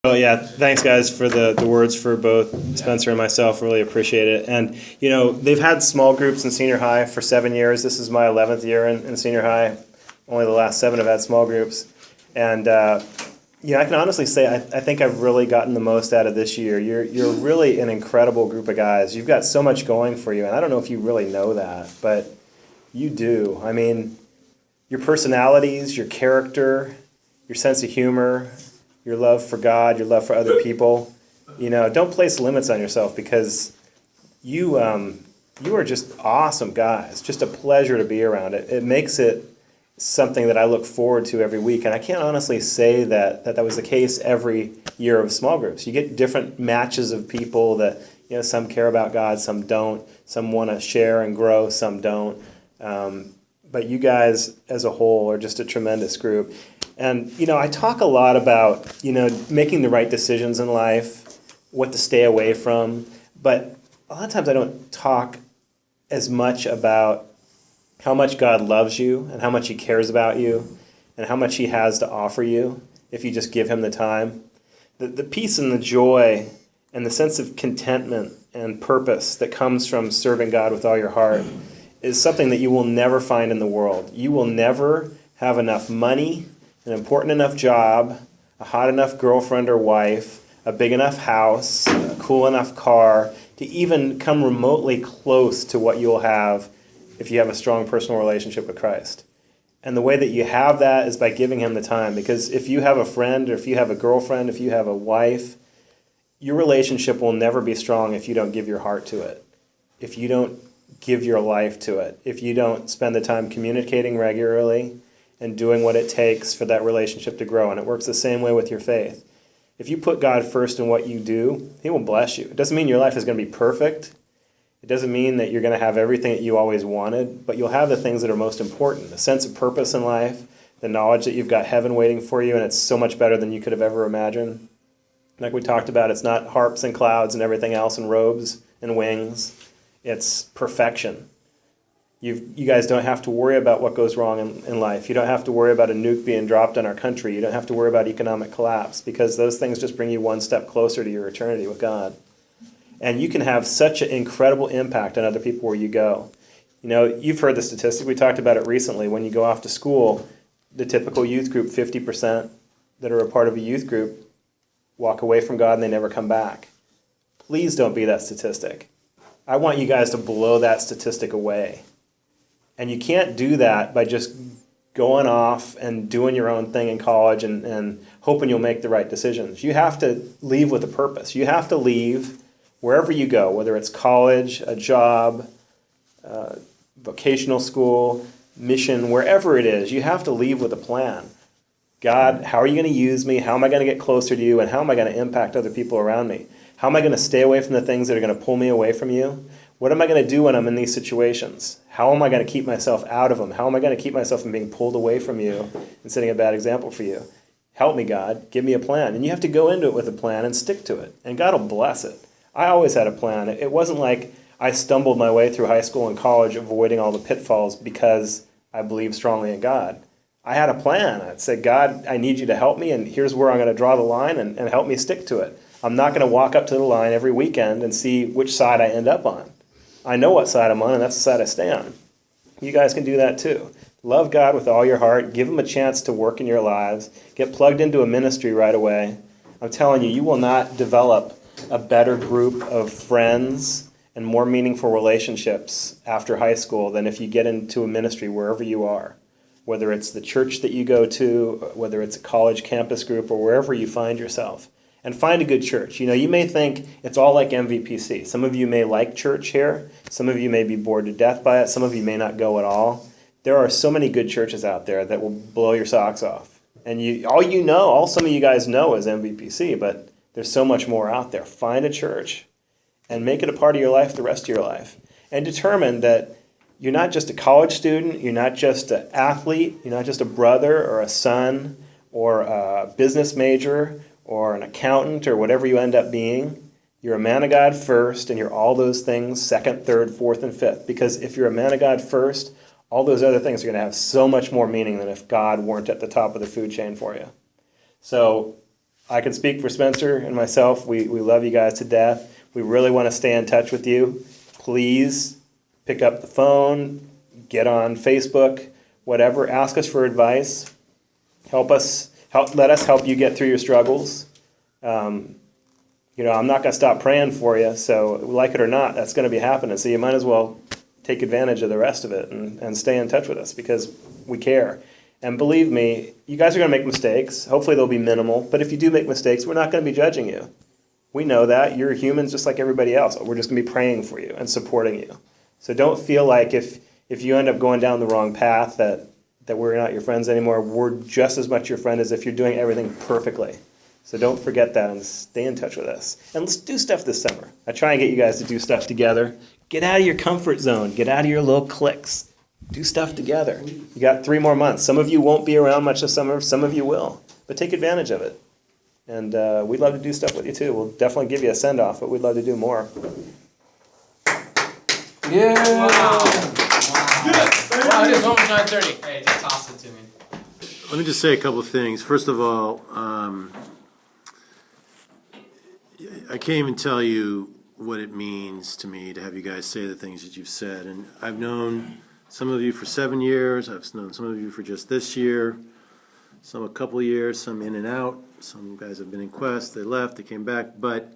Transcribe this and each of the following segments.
Well, yeah, thanks guys for the words for both Spencer and myself. Really appreciate it. And, they've had small groups in senior high for 7 years. This is my 11th year in senior high. Only the last 7 have had small groups. And, I can honestly say I think I've really gotten the most out of this year. You're really an incredible group of guys. You've got so much going for you. And I don't know if you really know that, but you do. I mean, your personalities, your character, your sense of humor, your love for God, your love for other people. Don't place limits on yourself because you are just awesome guys. Just a pleasure to be around. It makes it something that I look forward to every week. And I can't honestly say that was the case every year of small groups. You get different matches of people that, some care about God, some don't. Some want to share and grow, some don't. But you guys as a whole are just a tremendous group. And, I talk a lot about, making the right decisions in life, what to stay away from. But a lot of times I don't talk as much about how much God loves you and how much he cares about you and how much he has to offer you if you just give him the time. The peace and the joy and the sense of contentment and purpose that comes from serving God with all your heart is something that you will never find in the world. You will never have enough money, an important enough job, a hot enough girlfriend or wife, a big enough house, a cool enough car to even come remotely close to what you'll have if you have a strong personal relationship with Christ. And the way that you have that is by giving him the time. Because if you have a friend or if you have a girlfriend, if you have a wife, your relationship will never be strong if you don't give your heart to it, if you don't give your life to it, if you don't spend the time communicating regularly and doing what it takes for that relationship to grow. And it works the same way with your faith. If you put God first in what you do, he will bless you. It doesn't mean your life is going to be perfect. It doesn't mean that you're going to have everything that you always wanted, but you'll have the things that are most important, the sense of purpose in life, the knowledge that you've got heaven waiting for you, and it's so much better than you could have ever imagined. Like we talked about, it's not harps and clouds and everything else and robes and wings. It's perfection. You guys don't have to worry about what goes wrong in life. You don't have to worry about a nuke being dropped on our country. You don't have to worry about economic collapse because those things just bring you one step closer to your eternity with God. And you can have such an incredible impact on other people where you go. You've heard the statistic. We talked about it recently. When you go off to school, the typical youth group, 50% that are a part of a youth group walk away from God and they never come back. Please don't be that statistic. I want you guys to blow that statistic away. And you can't do that by just going off and doing your own thing in college and hoping you'll make the right decisions. You have to leave with a purpose. You have to leave wherever you go, whether it's college, a job, vocational school, mission, wherever it is. You have to leave with a plan. God, how are you going to use me? How am I going to get closer to you? And how am I going to impact other people around me? How am I going to stay away from the things that are going to pull me away from you? What am I going to do when I'm in these situations? How am I going to keep myself out of them? How am I going to keep myself from being pulled away from you and setting a bad example for you? Help me, God. Give me a plan. And you have to go into it with a plan and stick to it. And God will bless it. I always had a plan. It wasn't like I stumbled my way through high school and college avoiding all the pitfalls because I believed strongly in God. I had a plan. I'd say, God, I need you to help me, and here's where I'm going to draw the line and help me stick to it. I'm not going to walk up to the line every weekend and see which side I end up on. I know what side I'm on, and that's the side I stay on. You guys can do that too. Love God with all your heart. Give him a chance to work in your lives. Get plugged into a ministry right away. I'm telling you, you will not develop a better group of friends and more meaningful relationships after high school than if you get into a ministry wherever you are, whether it's the church that you go to, whether it's a college campus group, or wherever you find yourself. And find a good church. You may think it's all like MVPC. Some of you may like church here. Some of you may be bored to death by it. Some of you may not go at all. There are so many good churches out there that will blow your socks off. And all some of you guys know is MVPC, but there's so much more out there. Find a church and make it a part of your life the rest of your life. And determine that you're not just a college student, you're not just an athlete, you're not just a brother or a son or a business major or an accountant or whatever you end up being. You're a man of God first, and you're all those things second, third, fourth, and fifth. Because if you're a man of God first, all those other things are going to have so much more meaning than if God weren't at the top of the food chain for you. So I can speak for Spencer and myself. We love you guys to death. We really want to stay in touch with you. Please pick up the phone, get on Facebook, whatever. Ask us for advice. Let us help you get through your struggles. I'm not going to stop praying for you. So, like it or not, that's going to be happening. So you might as well take advantage of the rest of it and stay in touch with us because we care. And believe me, you guys are going to make mistakes. Hopefully they'll be minimal. But if you do make mistakes, we're not going to be judging you. We know that. You're humans just like everybody else. We're just going to be praying for you and supporting you. So don't feel like if you end up going down the wrong path that we're not your friends anymore. We're just as much your friend as if you're doing everything perfectly. So don't forget that and stay in touch with us. And let's do stuff this summer. I try and get you guys to do stuff together. Get out of your comfort zone. Get out of your little cliques. Do stuff together. You got 3 more months. Some of you won't be around much this summer. Some of you will. But take advantage of it. And we'd love to do stuff with you too. We'll definitely give you a send-off, but we'd love to do more. Yeah! Wow, it is almost 9:30. Hey, just toss it to me. Let me just say a couple of things. First of all, I can't even tell you what it means to me to have you guys say the things that you've said. And I've known some of you for 7 years. I've known some of you for just this year. Some a couple of years, some in and out. Some guys have been in Quest. They left. They came back. But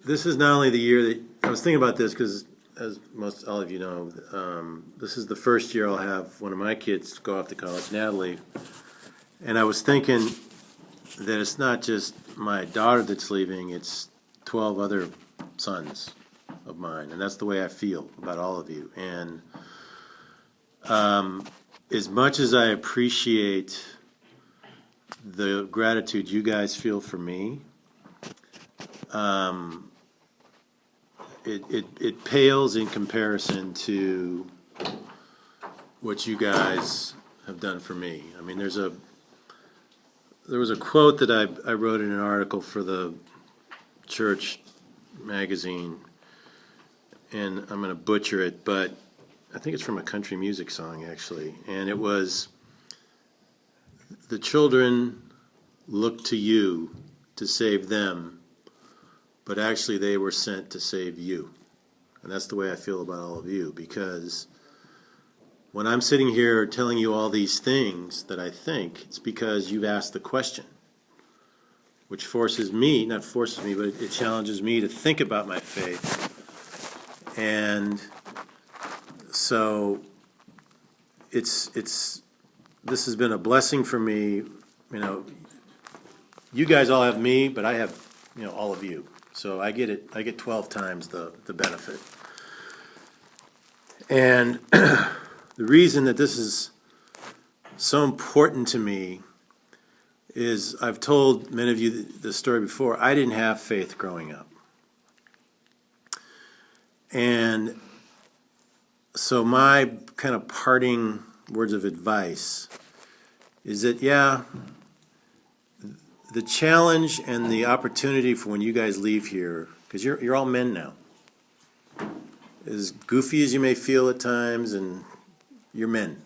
this is not only the year that I was thinking about this because, as most all of you know, this is the first year I'll have one of my kids go off to college, Natalie. And I was thinking that it's not just my daughter that's leaving; it's 12 other sons of mine, and that's the way I feel about all of you. And as much as I appreciate the gratitude you guys feel for me, it pales in comparison to what you guys have done for me. I mean, there was a quote that I wrote in an article for the church magazine, and I'm going to butcher it, but I think it's from a country music song, actually. And it was, "The children look to you to save them, but actually they were sent to save you." And that's the way I feel about all of you, because when I'm sitting here telling you all these things that I think, it's because you've asked the question, which forces me, not forces me, but it challenges me to think about my faith. And so this has been a blessing for me. You guys all have me, but I have, all of you. So I get it. I get 12 times the benefit. And the reason that this is so important to me is I've told many of you the story before. I didn't have faith growing up. And so my kind of parting words of advice is that, the challenge and the opportunity for when you guys leave here, because you're all men now, as goofy as you may feel at times, and you're men.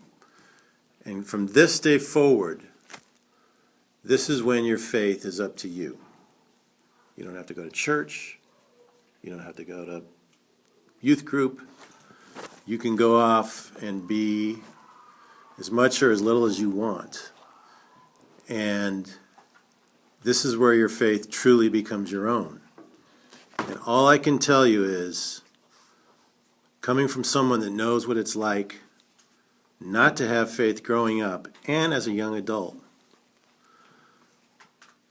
And from this day forward, this is when your faith is up to you. You don't have to go to church. You don't have to go to youth group. You can go off and be as much or as little as you want. And this is where your faith truly becomes your own. And all I can tell you is, coming from someone that knows what it's like not to have faith growing up and as a young adult,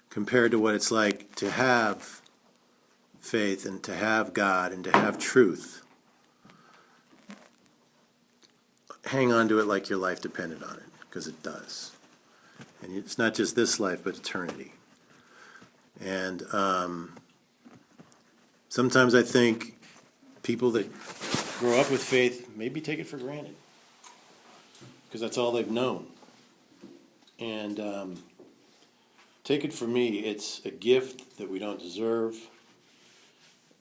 compared to what it's like to have faith and to have God and to have truth, hang on to it like your life depended on it, because it does. And it's not just this life, but eternity. And sometimes I think people that grow up with faith maybe take it for granted, because that's all they've known. And take it from me, it's a gift that we don't deserve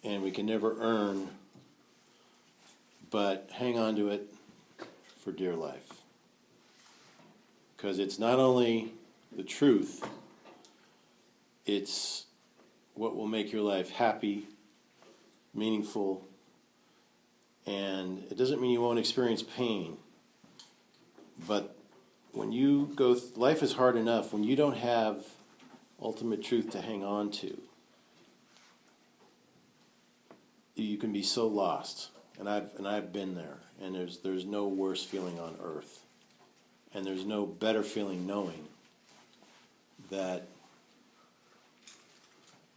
and we can never earn, but hang on to it for dear life. because it's not only the truth, it's what will make your life happy, meaningful, and it doesn't mean you won't experience pain, but when you go, life is hard enough when you don't have ultimate truth to hang on to. You can be so lost, and I've been there, and there's no worse feeling on earth, and there's no better feeling knowing that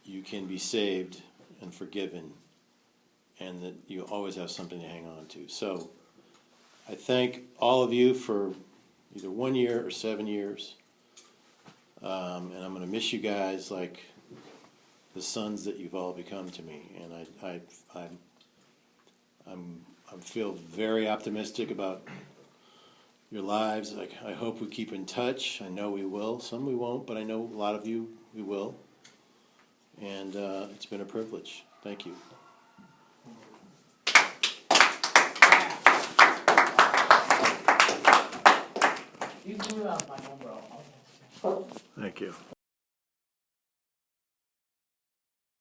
you can be saved and forgiven, and that you always have something to hang on to. So I thank all of you for either 1 year or 7 years, and I'm going to miss you guys like the sons that you've all become to me, and I feel very optimistic about your lives. Like, I hope we keep in touch. I know we will. Some we won't, but I know a lot of you we will. And it's been a privilege. Thank you. You blew out my number. Thank you.